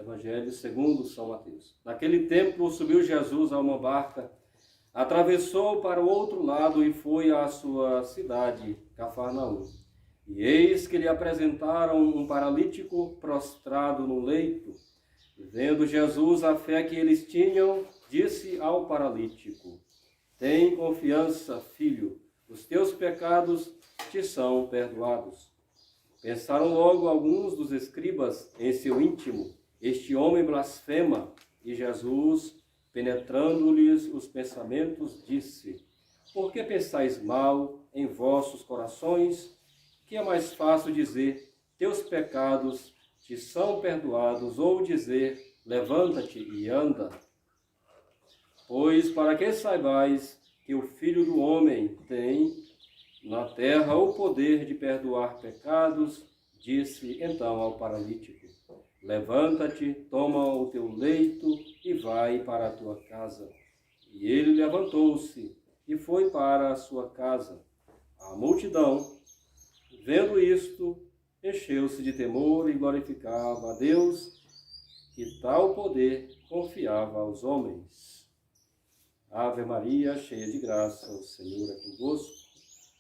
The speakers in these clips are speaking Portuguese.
Evangelho segundo São Mateus. Naquele tempo subiu Jesus a uma barca, atravessou para o outro lado e foi à sua cidade, Cafarnaum. E eis que lhe apresentaram um paralítico prostrado no leito. E vendo Jesus a fé que eles tinham, disse ao paralítico: tem confiança, filho, os teus pecados te são perdoados. Pensaram logo alguns dos escribas em seu íntimo: este homem blasfema. E Jesus, penetrando-lhes os pensamentos, disse: por que pensais mal em vossos corações? Que é mais fácil dizer: teus pecados te são perdoados, ou dizer: levanta-te e anda? Pois para que saibais que o Filho do Homem tem na terra o poder de perdoar pecados, disse então ao paralítico: levanta-te, toma o teu leito e vai para a tua casa. E ele levantou-se e foi para a sua casa. A multidão, vendo isto, encheu-se de temor e glorificava a Deus, que tal poder confiava aos homens. Ave Maria, cheia de graça, o Senhor é convosco.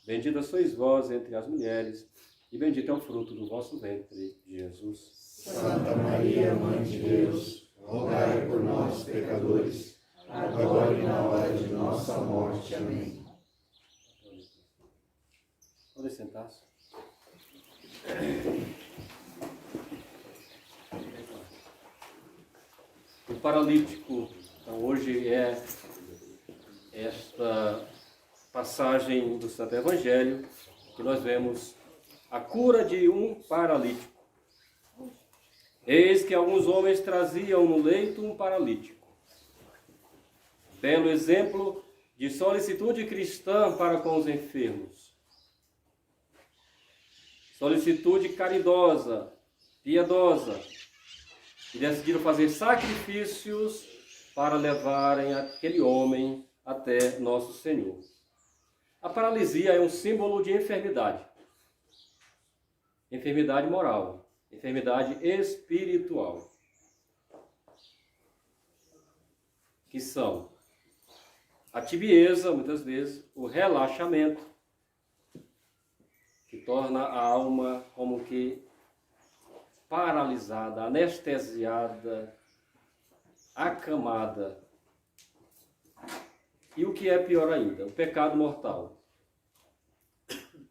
Bendita sois vós entre as mulheres, e bendito é o fruto do vosso ventre, Jesus. Santa Maria, Mãe de Deus, rogai por nós, pecadores, agora e na hora de nossa morte. Amém. Podem sentar-se. O paralítico, então, hoje é esta passagem do Santo Evangelho que nós vemos a cura de um paralítico. Eis que alguns homens traziam no leito um paralítico. Belo exemplo de solicitude cristã para com os enfermos. Solicitude caridosa, piedosa, e decidiram fazer sacrifícios para levarem aquele homem até Nosso Senhor. A paralisia é um símbolo de enfermidade. Enfermidade moral, enfermidade espiritual. Que são a tibieza, muitas vezes, o relaxamento, que torna a alma como que paralisada, anestesiada, acamada. E o que é pior ainda, o pecado mortal,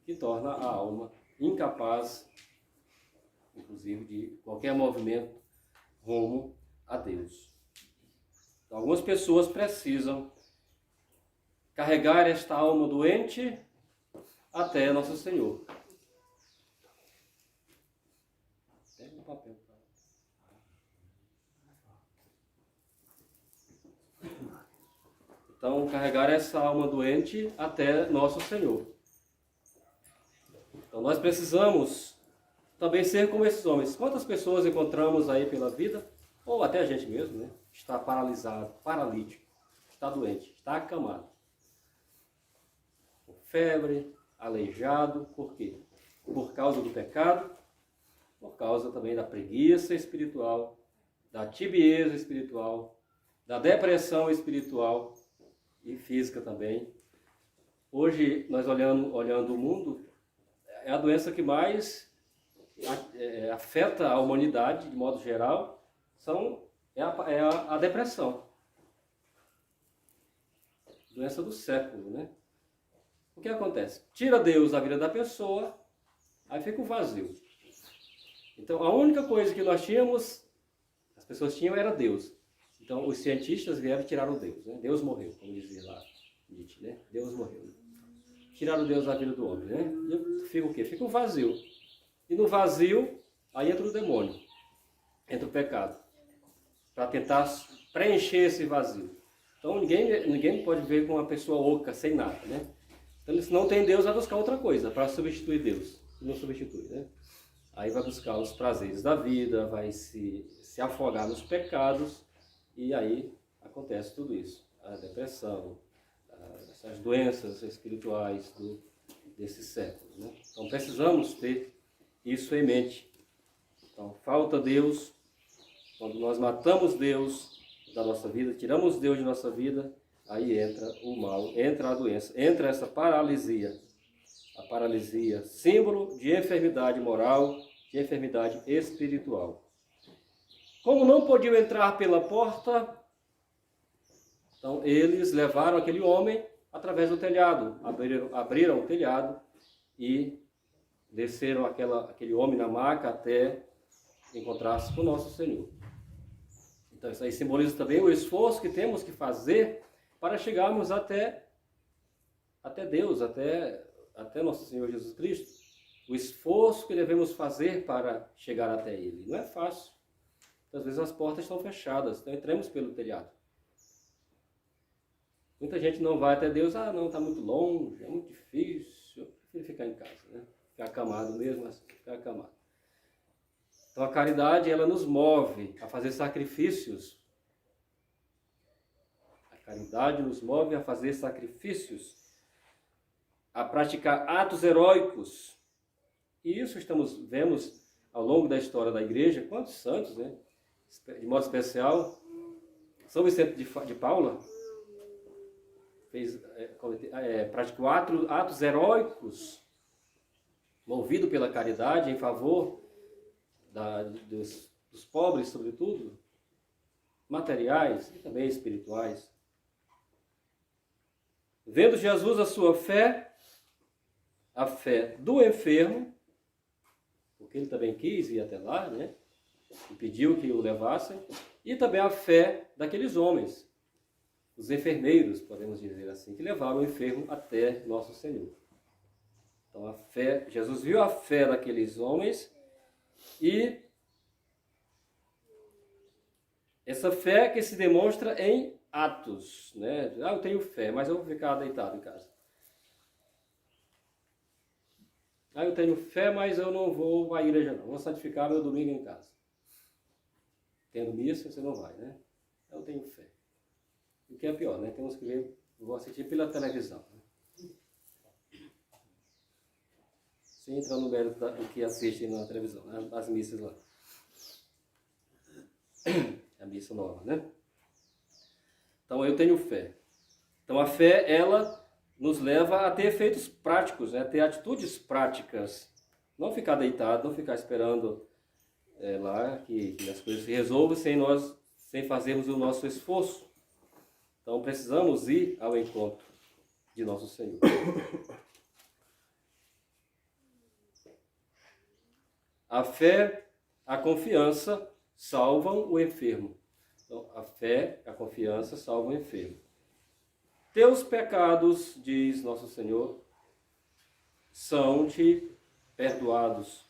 que torna a alma incapaz, inclusive, de qualquer movimento rumo a Deus. Então, algumas pessoas precisam carregar esta alma doente até Nosso Senhor. Pega um papel. Então, carregar essa alma doente até Nosso Senhor. Então, nós precisamos também ser como esses homens. Quantas pessoas encontramos aí pela vida, ou até a gente mesmo, né? Está paralisado, paralítico, está doente, está acamado. Com febre, aleijado, por quê? Por causa do pecado, por causa também da preguiça espiritual, da tibieza espiritual, da depressão espiritual e física também. Hoje, nós olhando o mundo, é a doença que mais afeta a humanidade, de modo geral, é a depressão. Doença do século, né? O que acontece? Tira Deus da vida da pessoa, aí fica o vazio. Então, a única coisa que nós tínhamos, as pessoas tinham, era Deus. Então, os cientistas vieram e tiraram Deus, né? Deus morreu, como dizia lá Nietzsche, né? Deus morreu. Tiraram Deus da vida do homem, né? E fica o quê? Fica um vazio. E no vazio, aí entra o demônio, entra o pecado, para tentar preencher esse vazio. Então, ninguém pode ver com uma pessoa oca, sem nada, né? Então, se não tem Deus, vai buscar outra coisa para substituir Deus. Não substitui, né? Aí vai buscar os prazeres da vida, vai se afogar nos pecados, e aí acontece tudo isso. A depressão, essas doenças espirituais desses séculos, né? Então precisamos ter isso em mente. Então falta Deus, Quando nós matamos Deus da nossa vida, tiramos Deus de nossa vida, aí entra o mal, entra a doença, entra essa paralisia. A paralisia, símbolo de enfermidade moral, de enfermidade espiritual. Como não podiam entrar pela porta, então eles levaram aquele homem através do telhado, abriram o telhado e desceram aquele homem na maca até encontrar-se com o nosso Senhor. Então isso aí simboliza também o esforço que temos que fazer para chegarmos até Deus, até nosso Senhor Jesus Cristo. O esforço que devemos fazer para chegar até Ele. Não é fácil. Às vezes as portas estão fechadas, então entremos pelo telhado. Muita gente não vai até Deus, não, está muito longe, é muito difícil, eu prefiro ficar em casa, né? Ficar acamado mesmo, assim, ficar acamado. Então a caridade, ela nos move a fazer sacrifícios. A caridade nos move a fazer sacrifícios, a praticar atos heróicos. E isso vemos ao longo da história da igreja, quantos santos, né? De modo especial, São Vicente de Paula praticou atos heróicos, movido pela caridade em favor dos pobres, sobretudo, materiais e também espirituais. Vendo Jesus a sua fé, a fé do enfermo, porque ele também quis ir até lá, né? E pediu que o levassem, e também a fé daqueles homens, os enfermeiros, podemos dizer assim, que levaram o enfermo até nosso Senhor. Então a fé, Jesus viu a fé daqueles homens e essa fé que se demonstra em atos, né? Eu tenho fé, mas eu vou ficar deitado em casa. Eu tenho fé, mas eu não vou à igreja não, vou santificar meu domingo em casa. Tendo missa, você não vai, né? Eu tenho fé. O que é pior, né? Temos que ver, vou assistir pela televisão. Né? Sem entrar no mérito do que assistem na televisão, né? As missas lá. A missa nova, né? Então eu tenho fé. Então a fé, ela nos leva a ter efeitos práticos, né? A ter atitudes práticas. Não ficar deitado, não ficar esperando lá que as coisas se resolvam sem fazermos o nosso esforço. Então precisamos ir ao encontro de nosso Senhor. A fé, a confiança salvam o enfermo. Então, a fé, a confiança salvam o enfermo. Teus pecados, diz nosso Senhor, são-te perdoados.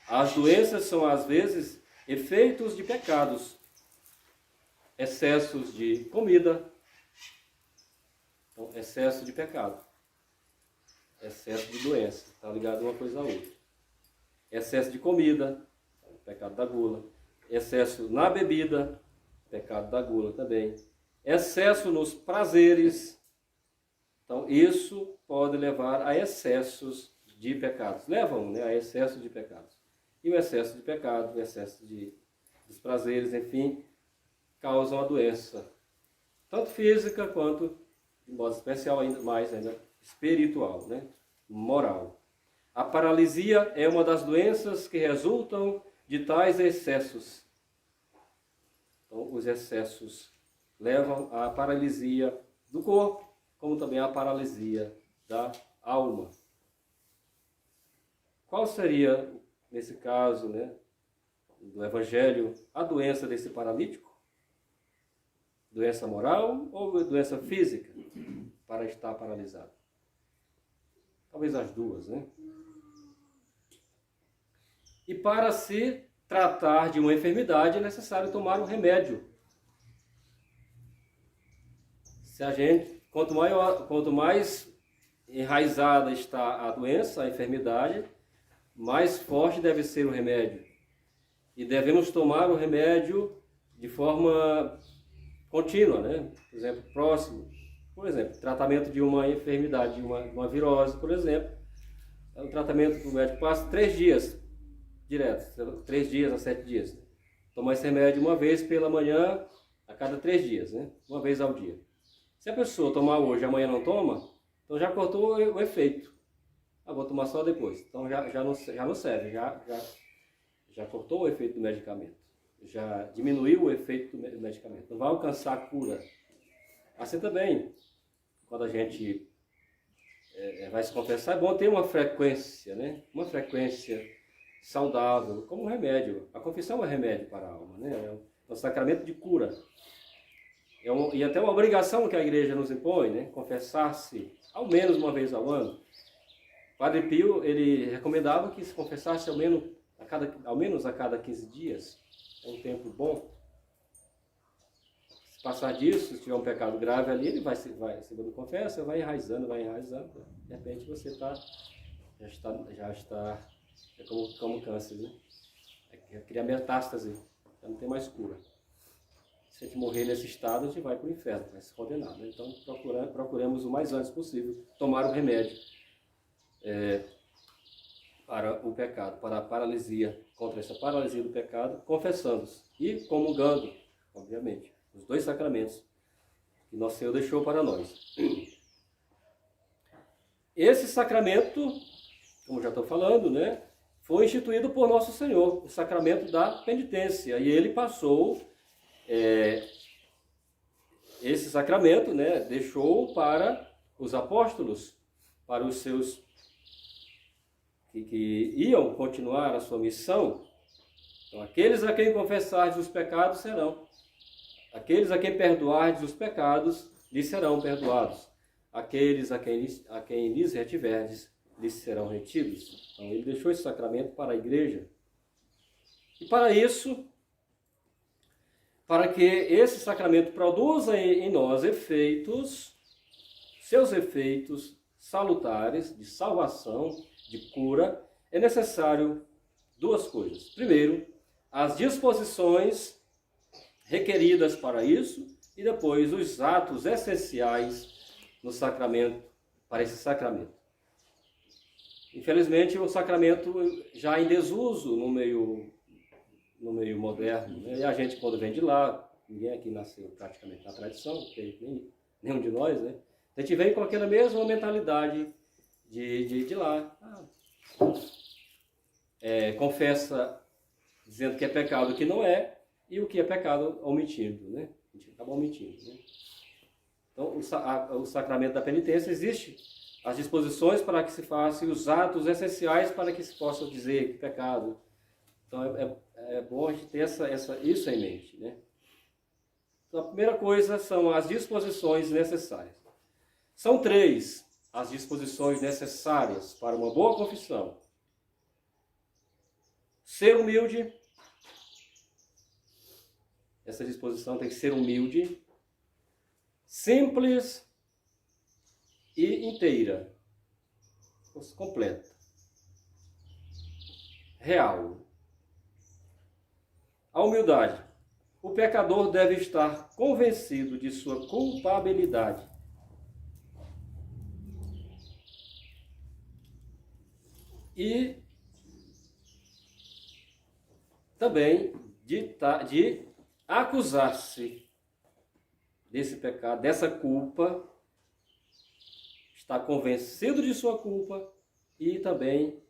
As doenças são, às vezes, efeitos de pecados. Excessos de comida. Então, excesso de pecado. Excesso de doença. Está ligado uma coisa a outra. Excesso de comida, pecado da gula. Excesso na bebida, pecado da gula também. Excesso nos prazeres. Então, isso pode levar a excessos de pecados. Levam, né, a excesso de pecados. E o excesso de pecado, o excesso dos prazeres, enfim, causam a doença. Tanto física quanto, de modo especial, ainda espiritual, né? Moral. A paralisia é uma das doenças que resultam de tais excessos. Então, os excessos levam à paralisia do corpo, como também à paralisia da alma. Qual seria, nesse caso, né, do Evangelho, a doença desse paralítico? Doença moral ou doença física para estar paralisado? Talvez as duas, né? E para se tratar de uma enfermidade é necessário tomar um remédio. Quanto mais enraizada está a doença, a enfermidade, mais forte deve ser o remédio. E devemos tomar o remédio de forma contínua, né? Por exemplo, próximo. Por exemplo, tratamento de uma enfermidade, de uma virose, por exemplo. É um tratamento que o médico passa 3 dias direto, 3 dias a 7 dias. tomar esse remédio uma vez pela manhã a cada 3 dias, né? Uma vez ao dia. Se a pessoa tomar hoje e amanhã não toma, então já cortou o efeito. Vou tomar só depois. Então já não serve, já cortou o efeito do medicamento. Já diminuiu o efeito do medicamento. Não vai alcançar a cura. Assim também, quando a gente vai se confessar, é bom ter uma frequência, né? Uma frequência saudável, como um remédio. A confissão é um remédio para a alma, né? É um sacramento de cura. E até uma obrigação que a igreja nos impõe, né? Confessar-se ao menos uma vez ao ano. Padre Pio, ele recomendava que se confessasse ao menos a cada 15 dias. É um tempo bom. Se passar disso, se tiver um pecado grave ali, ele vai segundo confessa, vai enraizando. De repente você já está como câncer, né? Cria metástase, já não tem mais cura. Se a gente morrer nesse estado, a gente vai para o inferno, vai se condenar, né? Então procuremos o mais antes possível tomar o remédio para o pecado, para a paralisia, contra essa paralisia do pecado, confessando-se e comungando, obviamente, os 2 sacramentos que nosso Senhor deixou para nós. Esse sacramento, como já estou falando, né, foi instituído por nosso Senhor, o sacramento da penitência, e ele passou esse sacramento, né, deixou para os apóstolos, para os seus que iam continuar a sua missão. Então, aqueles a quem confessardes os pecados serão. Aqueles a quem perdoardes os pecados, lhes serão perdoados. Aqueles a quem lhes retiverdes, lhes serão retidos. Então, ele deixou esse sacramento para a igreja. E para isso, para que esse sacramento produza em nós seus efeitos salutares de salvação, de cura, é necessário 2 coisas. Primeiro, as disposições requeridas para isso e depois os atos essenciais no sacramento, para esse sacramento. Infelizmente, o sacramento já em desuso no meio moderno, né? E a gente, quando vem de lá, ninguém aqui nasceu praticamente na tradição, nenhum de nós, né? A gente vem com aquela mesma mentalidade de lá. Confessa dizendo que é pecado o que não é, e o que é pecado omitindo, né? A gente acaba omitindo, né? Então, o sacramento da penitência existe as disposições para que se faça e os atos essenciais para que se possa dizer que pecado. Então, é bom a gente ter isso em mente, né? Então, a primeira coisa são as disposições necessárias. São 3 as disposições necessárias para uma boa confissão. Ser humilde. Essa disposição tem que ser humilde, simples e inteira, completa, real. A humildade. O pecador deve estar convencido de sua culpabilidade. E também de acusar-se desse pecado, dessa culpa, estar convencido de sua culpa e também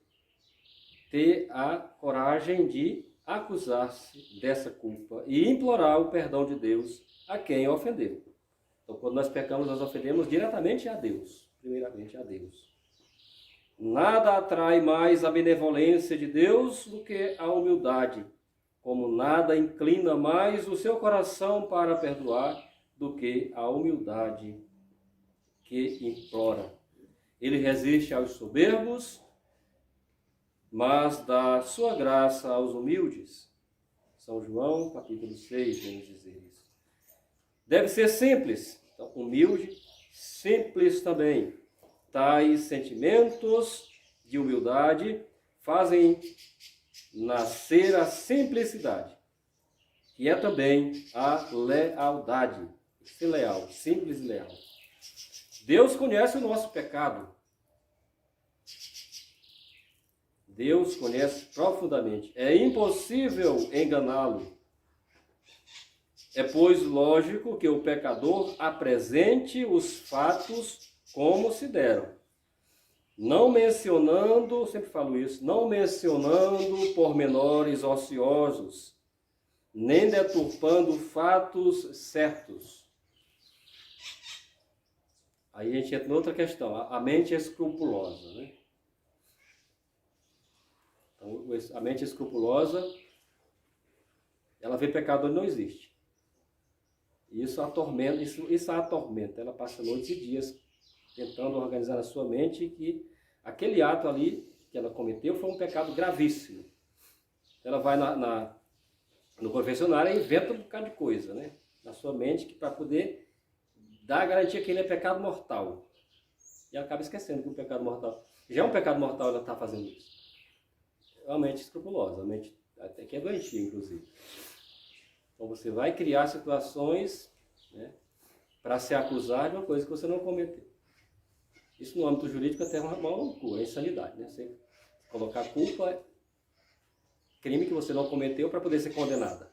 ter a coragem de acusar-se dessa culpa e implorar o perdão de Deus a quem ofendeu. Então, quando nós pecamos, nós ofendemos diretamente a Deus, primeiramente a Deus. Nada atrai mais a benevolência de Deus do que a humildade, como nada inclina mais o seu coração para perdoar do que a humildade que implora. Ele resiste aos soberbos, mas dá sua graça aos humildes. São João, capítulo 6, vamos dizer isso. Deve ser simples, então, humilde, simples também. Tais sentimentos de humildade fazem nascer a simplicidade, que é também a lealdade. Ser leal, simples e leal. Deus conhece o nosso pecado. Deus conhece profundamente. É impossível enganá-lo. É, pois, lógico que o pecador apresente os fatos como se deram, não mencionando, sempre falo isso, não mencionando pormenores ociosos, nem deturpando fatos certos. Aí a gente entra em outra questão, a mente escrupulosa, né? Então, a mente escrupulosa, ela vê pecado onde não existe. Isso a atormenta. Ela passa noites e dias tentando organizar na sua mente que aquele ato ali que ela cometeu foi um pecado gravíssimo. Ela vai no confessionário e inventa um bocado de coisa, né? Na sua mente, que para poder dar a garantia que ele é pecado mortal. E ela acaba esquecendo que o pecado mortal... Já é um pecado mortal ela está fazendo isso. É uma mente escrupulosa, a mente até que é doentia, inclusive. Então você vai criar situações, né, para se acusar de uma coisa que você não cometeu. Isso no âmbito jurídico até é uma loucura, é insanidade, né? Você colocar culpa, crime que você não cometeu para poder ser condenada.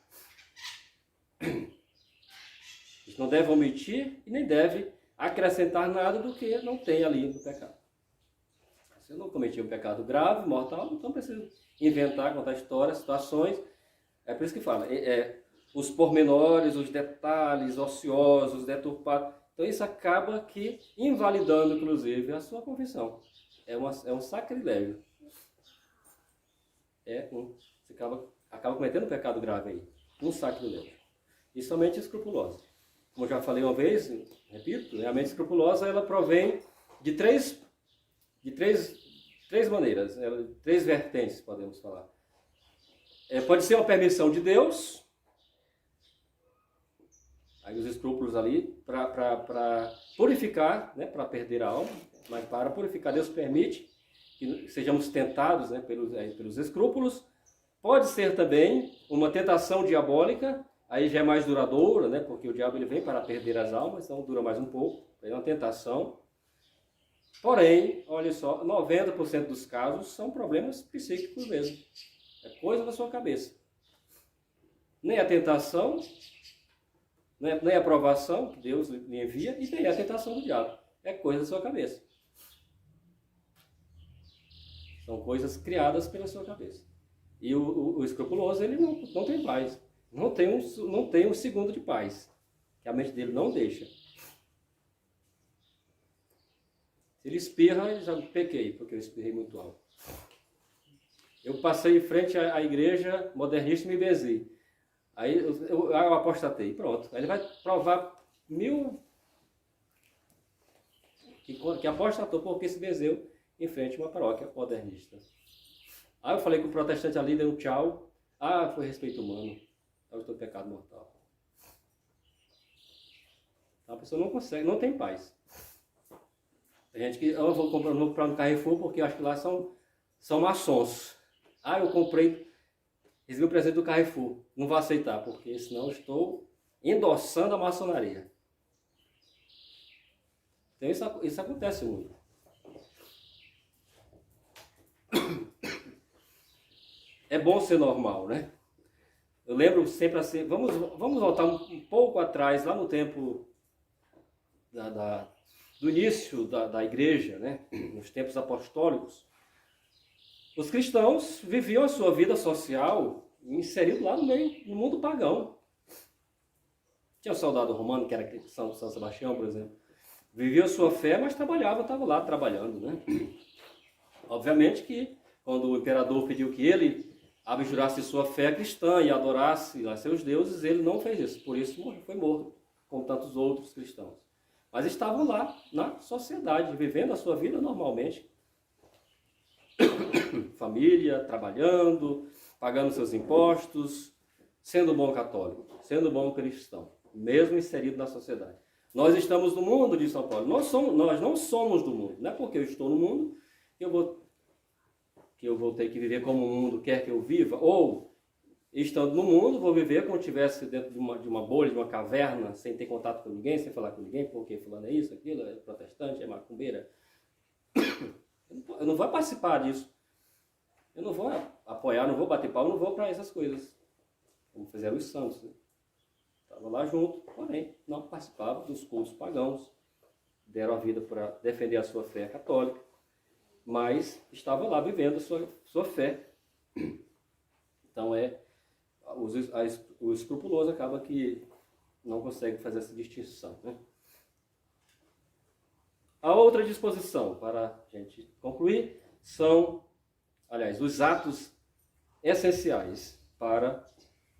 Isso não deve omitir e nem deve acrescentar nada do que não tem ali no pecado. Se eu não cometi um pecado grave, mortal, então preciso inventar, contar histórias, situações. É por isso que fala, os pormenores, os detalhes ociosos, deturpados. Então isso acaba que invalidando, inclusive, a sua confissão. É um sacrilégio. Você acaba cometendo um pecado grave aí. Um sacrilégio. E somente escrupulosa. Como eu já falei uma vez, repito, a mente escrupulosa ela provém de três maneiras, três vertentes, podemos falar. Pode ser uma permissão de Deus, aí os escrúpulos ali, para purificar, né, para perder a alma, mas para purificar, Deus permite que sejamos tentados, né, pelos escrúpulos. Pode ser também uma tentação diabólica, aí já é mais duradoura, né, porque o diabo ele vem para perder as almas, então dura mais um pouco, é uma tentação. Porém, olha só, 90% dos casos são problemas psíquicos mesmo. É coisa da sua cabeça. Nem a tentação, nem a provação que Deus lhe envia, e nem a tentação do diabo. É coisa da sua cabeça. São coisas criadas pela sua cabeça. E o escrupuloso, ele não tem paz. Não tem um segundo de paz. Que a mente dele não deixa. Se ele espirra, eu já pequei, porque eu espirrei muito alto. Eu passei em frente à igreja modernista e me benzei. Aí eu apostatei, pronto. Aí ele vai provar que apostatou porque se benzeu em frente a uma paróquia modernista. Aí eu falei com o protestante ali, deu um tchau. Ah, foi respeito humano. Eu estou em pecado mortal. A pessoa não consegue, não tem paz. Tem gente que, eu vou comprar no Carrefour porque eu acho que lá são maçons. Ah, eu comprei, recebi um presente do Carrefour. Não vou aceitar, porque senão eu estou endossando a maçonaria. Então isso acontece muito. É bom ser normal, né? Eu lembro sempre assim, vamos voltar um pouco atrás, lá no tempo do início da igreja, né? Nos tempos apostólicos. Os cristãos viviam a sua vida social inserido lá no mundo pagão. Tinha o soldado romano, que era São Sebastião, por exemplo. Vivia a sua fé, mas estava lá trabalhando, né? Obviamente que quando o imperador pediu que ele abjurasse sua fé cristã e adorasse a seus deuses, ele não fez isso. Por isso foi morto, como tantos outros cristãos. Mas estavam lá na sociedade, vivendo a sua vida normalmente. Família, trabalhando, pagando seus impostos, sendo bom católico, sendo bom cristão, mesmo inserido na sociedade. Nós estamos no mundo de São Paulo. Nós não somos do mundo. Não é porque eu estou no mundo que eu vou ter que viver como o mundo quer que eu viva, ou, estando no mundo, vou viver como se estivesse dentro de uma bolha, de uma caverna, sem ter contato com ninguém, sem falar com ninguém, porque fulano é isso, aquilo, é protestante, é macumbeira. Eu não vou participar disso. Eu não vou apoiar, não vou bater pau, não vou para essas coisas. Como fizeram os santos, né? Estava lá junto, porém não participava dos cultos pagãos, deram a vida para defender a sua fé católica, mas estava lá vivendo sua fé. Então o escrupuloso acaba que não consegue fazer essa distinção, né? A outra disposição, para a gente concluir, são, aliás, os atos essenciais para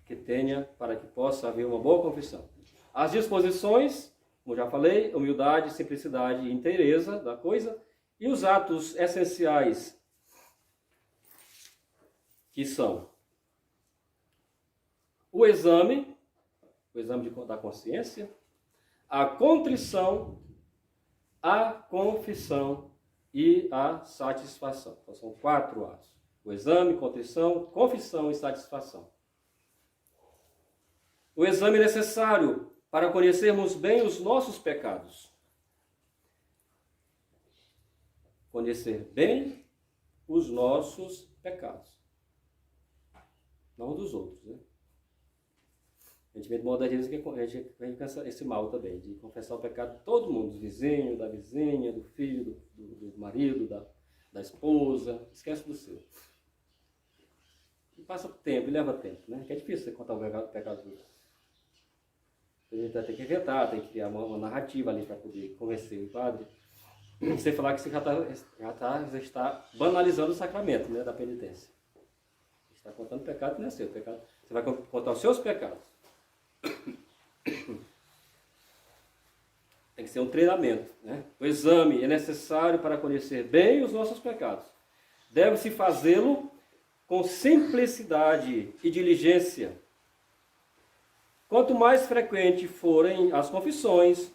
que possa haver uma boa confissão. As disposições, como já falei, humildade, simplicidade e inteireza da coisa, e os atos essenciais, que são o exame da consciência, a contrição, a confissão e a satisfação. Então, são 4 atos. O exame, contrição, confissão e satisfação. O exame é necessário para conhecermos bem os nossos pecados. Conhecer bem os nossos pecados. Não dos outros, né? A gente vê de modo às vezes que a gente pensa esse mal também, de confessar o pecado de todo mundo, do vizinho, da vizinha, do filho, do marido, da esposa, esquece do seu. E passa tempo, e leva tempo, né? Que é difícil você contar o pecado dos outros. A gente vai ter que inventar, tem que criar uma narrativa ali para poder convencer o padre. Sem falar que você já está banalizando o sacramento, né, da penitência. Você está contando o pecado que não é seu. Você vai contar os seus pecados. Tem que ser um treinamento, né? O exame é necessário para conhecer bem os nossos pecados. Deve-se fazê-lo com simplicidade e diligência. Quanto mais frequente forem as confissões,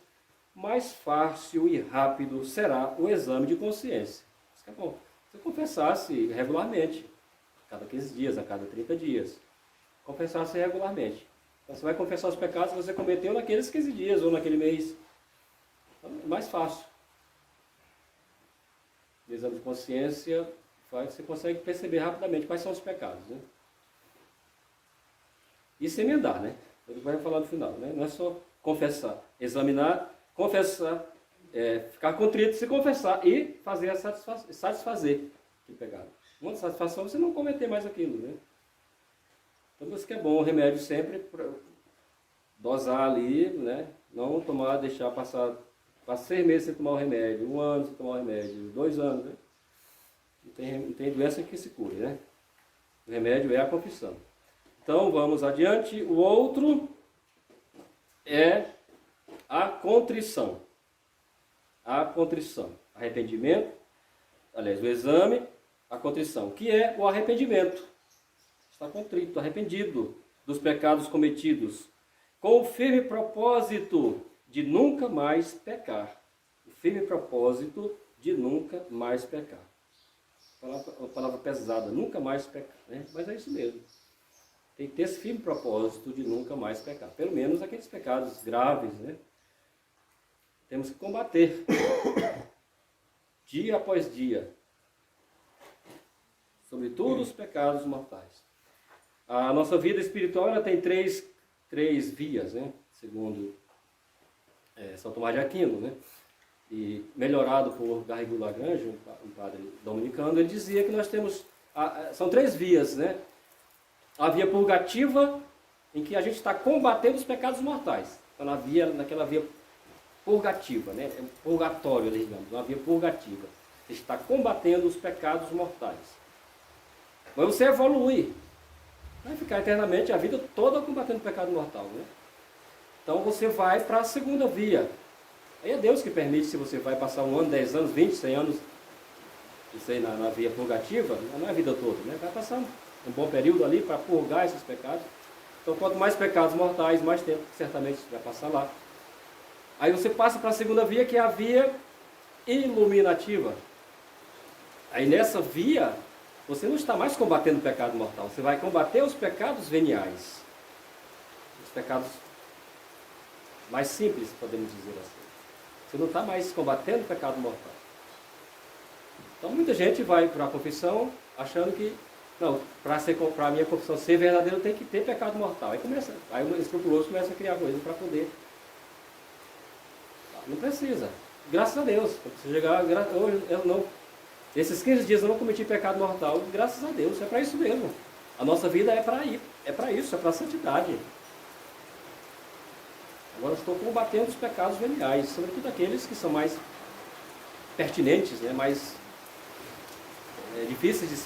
mais fácil e rápido será o exame de consciência. Isso que é bom. Se confessasse regularmente, a cada 15 dias, a cada 30 dias. Confessasse regularmente. Então, você vai confessar os pecados que você cometeu naqueles 15 dias ou naquele mês. Então, é mais fácil. O exame de consciência você consegue perceber rapidamente quais são os pecados, né? E se emendar, né? Ele vai falar no final, né? Não é só confessar, examinar, confessar, ficar contrito, se confessar e fazer satisfazer o pecado. Uma satisfação é você não cometer mais aquilo, né? Então, por isso que é bom o remédio sempre dosar ali, né? Não tomar, deixar passar 6 meses sem tomar o remédio, 1 ano sem tomar o remédio, 2 anos, né? Não tem doença que se cure, né? O remédio é a confissão. Então, vamos adiante. O outro é a contrição. A contrição. Arrependimento. Aliás, o exame, a contrição. Que é o arrependimento. Está contrito, arrependido dos pecados cometidos. Com o firme propósito de nunca mais pecar. O firme propósito de nunca mais pecar. Uma palavra pesada, nunca mais pecar, né? Mas é isso mesmo. Tem que ter esse firme propósito de nunca mais pecar. Pelo menos aqueles pecados graves, né? Temos que combater dia após dia. Sobretudo os pecados mortais. A nossa vida espiritual ela tem três vias, né? Segundo São Tomás de Aquino, né? E melhorado por Garrigou Lagrange, um padre dominicano, ele dizia que nós temos, são 3 vias, né? A via purgativa, em que a gente está combatendo os pecados mortais. Então, naquela via purgativa, né? É um purgatório, digamos, uma via purgativa. Você está combatendo os pecados mortais. Mas você evolui. Vai ficar eternamente a vida toda combatendo o pecado mortal, né? Então você vai para a segunda via. Aí é Deus que permite, se você vai passar 1 ano, 10 anos, 20, 100 anos, isso aí na via purgativa, não é a vida toda, né? Vai passar um bom período ali para purgar esses pecados. Então, quanto mais pecados mortais, mais tempo certamente você vai passar lá. Aí você passa para a segunda via, que é a via iluminativa. Aí nessa via, você não está mais combatendo o pecado mortal, você vai combater os pecados veniais. Os pecados mais simples, podemos dizer assim. Você não está mais combatendo o pecado mortal. Então muita gente vai para a confissão achando que Não, para a minha confissão ser verdadeira, tem que ter pecado mortal. Aí o escrupuloso começa a criar coisas para poder. Não precisa. Graças a Deus. Se chegar, eu não, esses 15 dias eu não cometi pecado mortal, graças a Deus. É para isso mesmo. A nossa vida é para isso, é para a santidade. Agora eu estou combatendo os pecados veniais, sobretudo aqueles que são mais pertinentes, né, mais difíceis de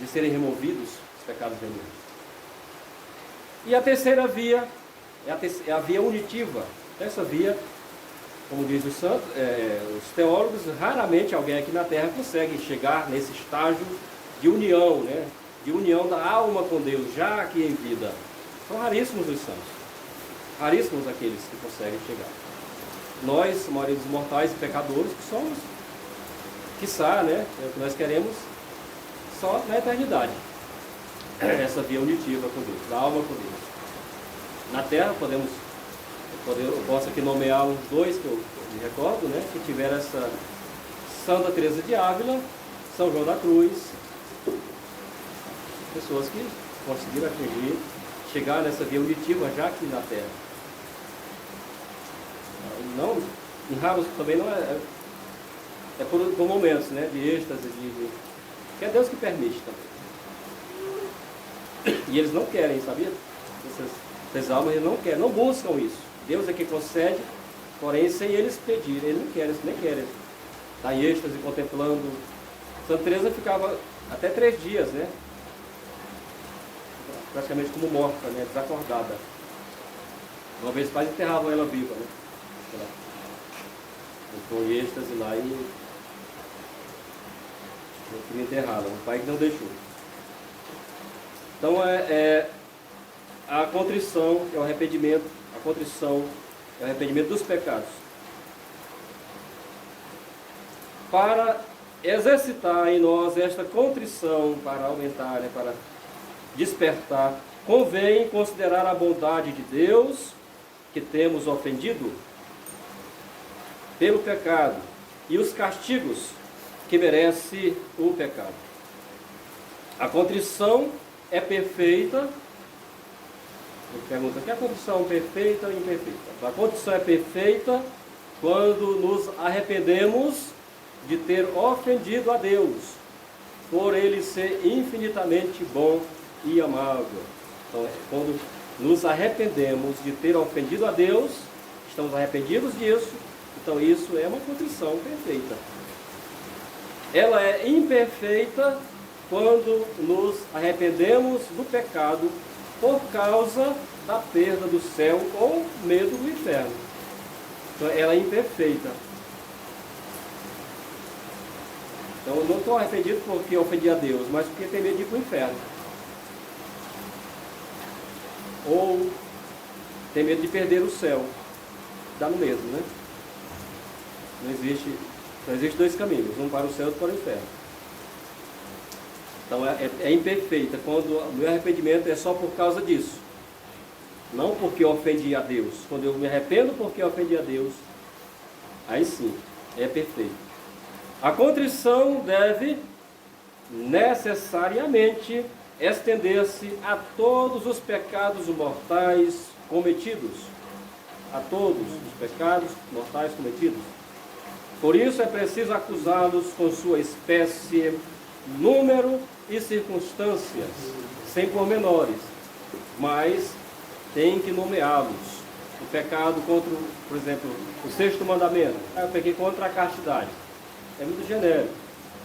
serem removidos, os pecados veniais. E a terceira via é a via unitiva. Essa via, como diz os santos, os teólogos, raramente alguém aqui na Terra consegue chegar nesse estágio de união, né, de união da alma com Deus, já aqui em vida. São raríssimos os santos. Raríssimos aqueles que conseguem chegar. Nós, a maioria dos mortais e pecadores, que somos, quiçá, né, é o que nós queremos, só na eternidade. Essa via unitiva com Deus, da alma com Deus. Na Terra, eu posso aqui nomear uns dois que eu me recordo, né, que tiveram essa Santa Teresa de Ávila, São João da Cruz, pessoas que conseguiram atingir, chegar nessa via unitiva já aqui na Terra. Não, em raros também não é por momentos, né, de êxtase, que é Deus que permite também. E eles não querem, sabia? Essas almas eles não querem, não buscam isso. Deus é que concede, porém sem eles pedirem, eles não querem, nem querem. Está em êxtase, contemplando. Santa Teresa ficava até 3 dias, né? Praticamente como morta, né? Desacordada. Uma vez os pais enterravam ela viva, né? Ela entrou em êxtase lá e não queria enterrá-la, o pai que não deixou. Então a contrição é o arrependimento, a contrição é o arrependimento dos pecados. Para exercitar em nós esta contrição, para aumentar, né, para despertar, convém considerar a bondade de Deus que temos ofendido pelo pecado e os castigos que merece o pecado. A contrição é perfeita. Ele pergunta, que é a contrição perfeita ou imperfeita? A contrição é perfeita quando nos arrependemos de ter ofendido a Deus, por Ele ser infinitamente bom e amável. Então, quando nos arrependemos de ter ofendido a Deus, estamos arrependidos disso, então isso é uma contrição perfeita. Ela é imperfeita quando nos arrependemos do pecado por causa da perda do céu ou medo do inferno. Então ela é imperfeita. Então eu não estou arrependido porque ofendi a Deus, mas porque tem medo de ir para o inferno. Ou tem medo de perder o céu. Dá no mesmo, né? Não existe 2 caminhos, um para o céu e outro para o inferno. Então é imperfeita quando o meu arrependimento é só por causa disso. Não porque eu ofendi a Deus. Quando eu me arrependo porque eu ofendi a Deus, aí sim, é perfeito. A contrição deve necessariamente estender-se a todos os pecados mortais cometidos. A todos os pecados mortais cometidos. Por isso é preciso acusá-los com sua espécie, número e circunstâncias, sem pormenores, mas tem que nomeá-los. O pecado contra, por exemplo, o 6º mandamento. Eu pequei contra a castidade. É muito genérico.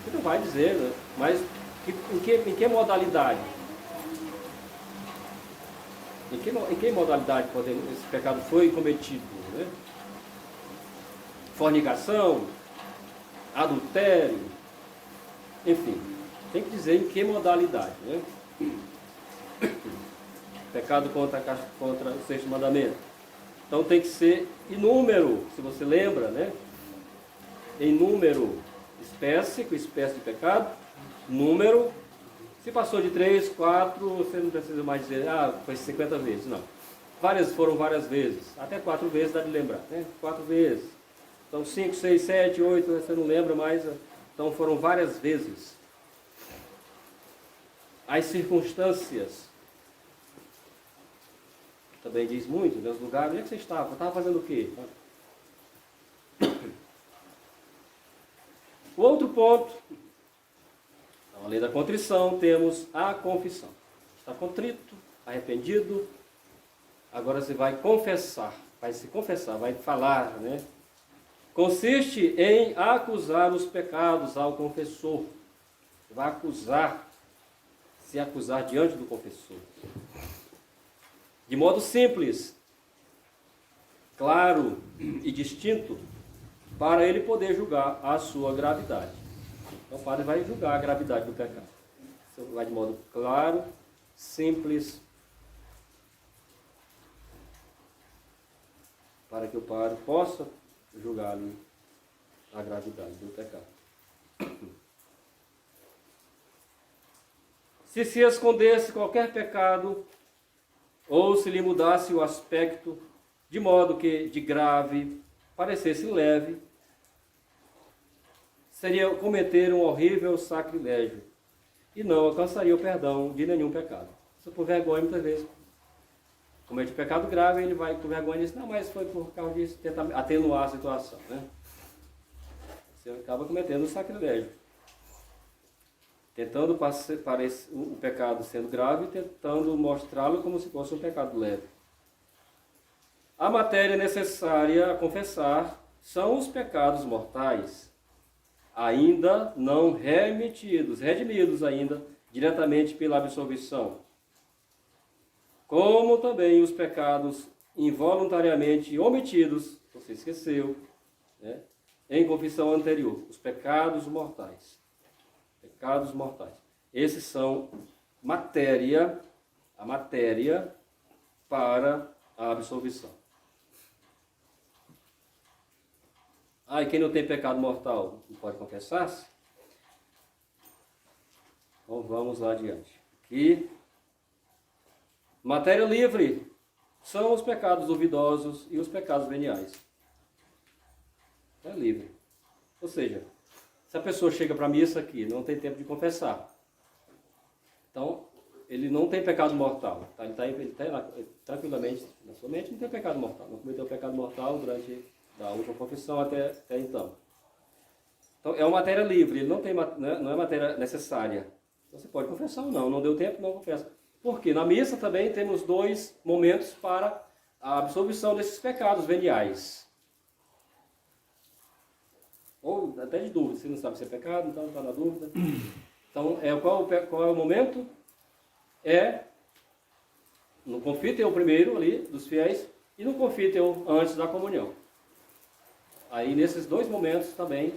Você não vai dizer, né? Mas em que modalidade? Em que modalidade esse pecado foi cometido? Né? Fornicação, adultério, enfim, tem que dizer em que modalidade, né? Pecado contra o 6º mandamento. Então tem que ser em número, se você lembra, né? Em número, espécie de pecado, número. Se passou de 3, 4, você não precisa mais dizer, foi 50 vezes, não. Foram várias vezes, até 4 vezes dá de lembrar, né? 4 vezes. Então 5, 6, 7, 8, você não lembra mais, então foram várias vezes. as circunstâncias. Também diz muito, nos lugares, onde é que você estava? Estava fazendo o quê? O outro ponto, então, além da contrição, temos a confissão. Está contrito, arrependido, agora você vai confessar, vai se confessar, vai falar, né? Consiste em acusar os pecados ao confessor. Vai acusar, se acusar diante do confessor. De modo simples, claro e distinto, para ele poder julgar a sua gravidade. Então o padre vai julgar a gravidade do pecado. Então, vai de modo claro, simples, para que o padre possa julgar a gravidade do pecado. Se escondesse qualquer pecado, ou se lhe mudasse o aspecto, de modo que de grave parecesse leve, seria cometer um horrível sacrilégio, e não alcançaria o perdão de nenhum pecado. Se por vergonha, muitas vezes, comete um pecado grave, ele vai com vergonha e diz, não, mas foi por causa disso, tentar atenuar a situação, né? Você acaba cometendo um sacrilégio. Tentando parecer o pecado sendo grave, tentando mostrá-lo como se fosse um pecado leve. A matéria necessária a confessar são os pecados mortais, ainda não redimidos ainda diretamente pela absolvição, como também os pecados involuntariamente omitidos, você esqueceu, né, em confissão anterior, os pecados mortais. Pecados mortais. Esses são a matéria para a absolvição. E quem não tem pecado mortal não pode confessar-se? Então vamos lá adiante. Aqui, matéria livre são os pecados duvidosos e os pecados veniais. É livre. Ou seja, se a pessoa chega para a missa aqui, não tem tempo de confessar, então ele não tem pecado mortal. Tá? Ele está tranquilamente na sua mente, não tem pecado mortal. Não cometeu pecado mortal durante a última confissão até então. Então é uma matéria livre, ele não é matéria necessária. Então, você pode confessar ou não deu tempo, não confessa. Porque na missa também temos 2 momentos para a absolvição desses pecados veniais. Ou até de dúvida, se não sabe se é pecado, então está na dúvida. Então, qual é o momento? No confíteon primeiro ali, dos fiéis, e no confíteon antes da comunhão. Aí, nesses 2 momentos também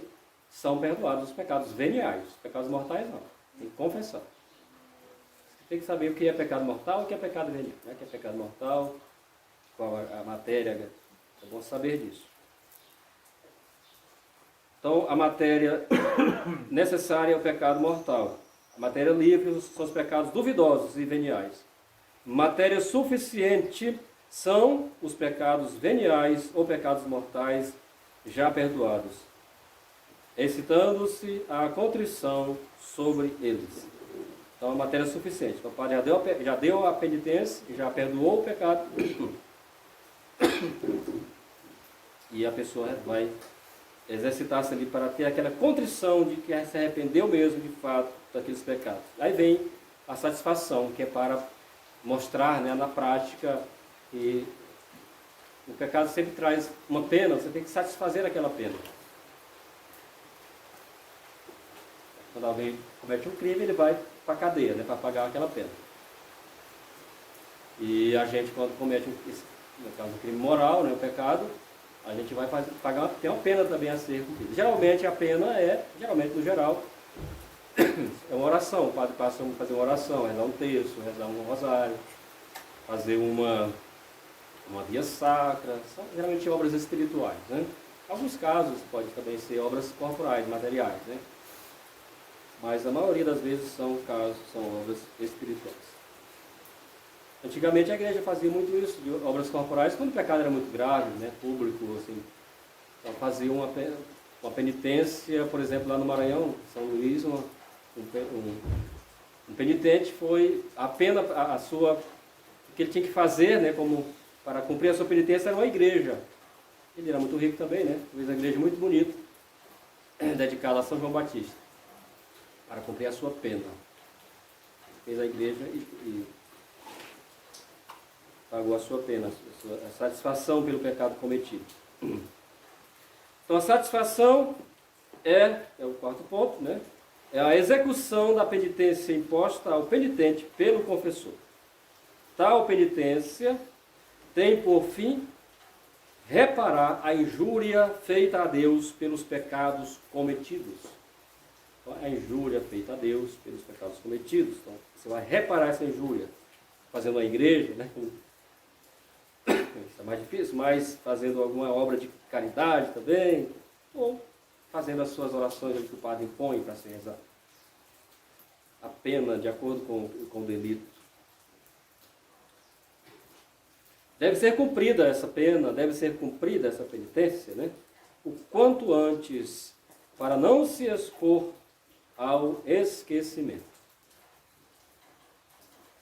são perdoados os pecados veniais. Os pecados mortais não. Tem que confessar. Você tem que saber o que é pecado mortal e o que é pecado venial. O que é pecado mortal, qual a matéria. É bom saber disso. Então, a matéria necessária é o pecado mortal. A matéria livre são os pecados duvidosos e veniais. Matéria suficiente são os pecados veniais ou pecados mortais já perdoados, excitando-se a contrição sobre eles. Então, a matéria suficiente. Então, o padre já deu a penitência, já perdoou o pecado, e a pessoa vai exercitar-se ali para ter aquela contrição de que se arrependeu mesmo de fato daqueles pecados. Aí vem a satisfação, que é para mostrar, né, na prática que o pecado sempre traz uma pena, você tem que satisfazer aquela pena. Quando alguém comete um crime, ele vai para a cadeia, né, para pagar aquela pena. E a gente, quando comete, no caso, um crime moral, né, o pecado, a gente vai pagar, tem uma pena também a ser cumprida. Geralmente a pena no geral, é uma oração. O padre passa a fazer uma oração, rezar um terço, rezar um rosário, fazer uma via sacra. São geralmente obras espirituais, né? Em alguns casos pode também ser obras corporais, materiais, né? Mas a maioria das vezes são obras espirituais. Antigamente a igreja fazia muito isso, de obras corporais, quando o pecado era muito grave, né, público, assim. Então fazia uma penitência, por exemplo, lá no Maranhão, São Luís, um O penitente foi a pena, o que ele tinha que fazer, né, como para cumprir a sua penitência, era uma igreja. Ele era muito rico também, né? Fez uma igreja muito bonita, dedicada a São João Batista, para cumprir a sua pena. Fez a igreja e pagou a sua pena, a satisfação pelo pecado cometido. Então a satisfação é o quarto ponto, né? É a execução da penitência imposta ao penitente pelo confessor. Tal penitência tem por fim reparar a injúria feita a Deus pelos pecados cometidos. Então, a injúria feita a Deus pelos pecados cometidos. Então, você vai reparar essa injúria fazendo a igreja, né? Isso é mais difícil, mas fazendo alguma obra de caridade também, ou fazendo as suas orações que o padre impõe para se rezar. A pena de acordo com o delito. Deve ser cumprida essa pena, deve ser cumprida essa penitência, né? O quanto antes, para não se expor ao esquecimento.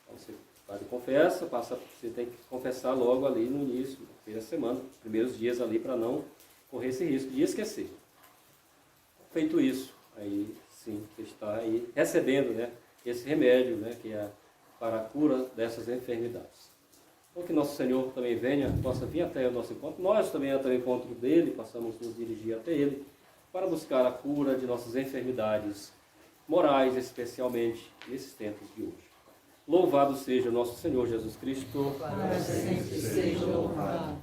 Então, você padre confessa, você tem que confessar logo ali no início, na primeira semana, primeiros dias ali, para não correr esse risco de esquecer. Feito isso, aí sim, você está aí recebendo, né, esse remédio, né, que é para a cura dessas enfermidades. Então que Nosso Senhor também possa vir até o nosso encontro, nós também até o encontro dele, possamos nos dirigir até ele, para buscar a cura de nossas enfermidades morais, especialmente nesses tempos de hoje. Louvado seja nosso Senhor Jesus Cristo. Para sempre seja louvado.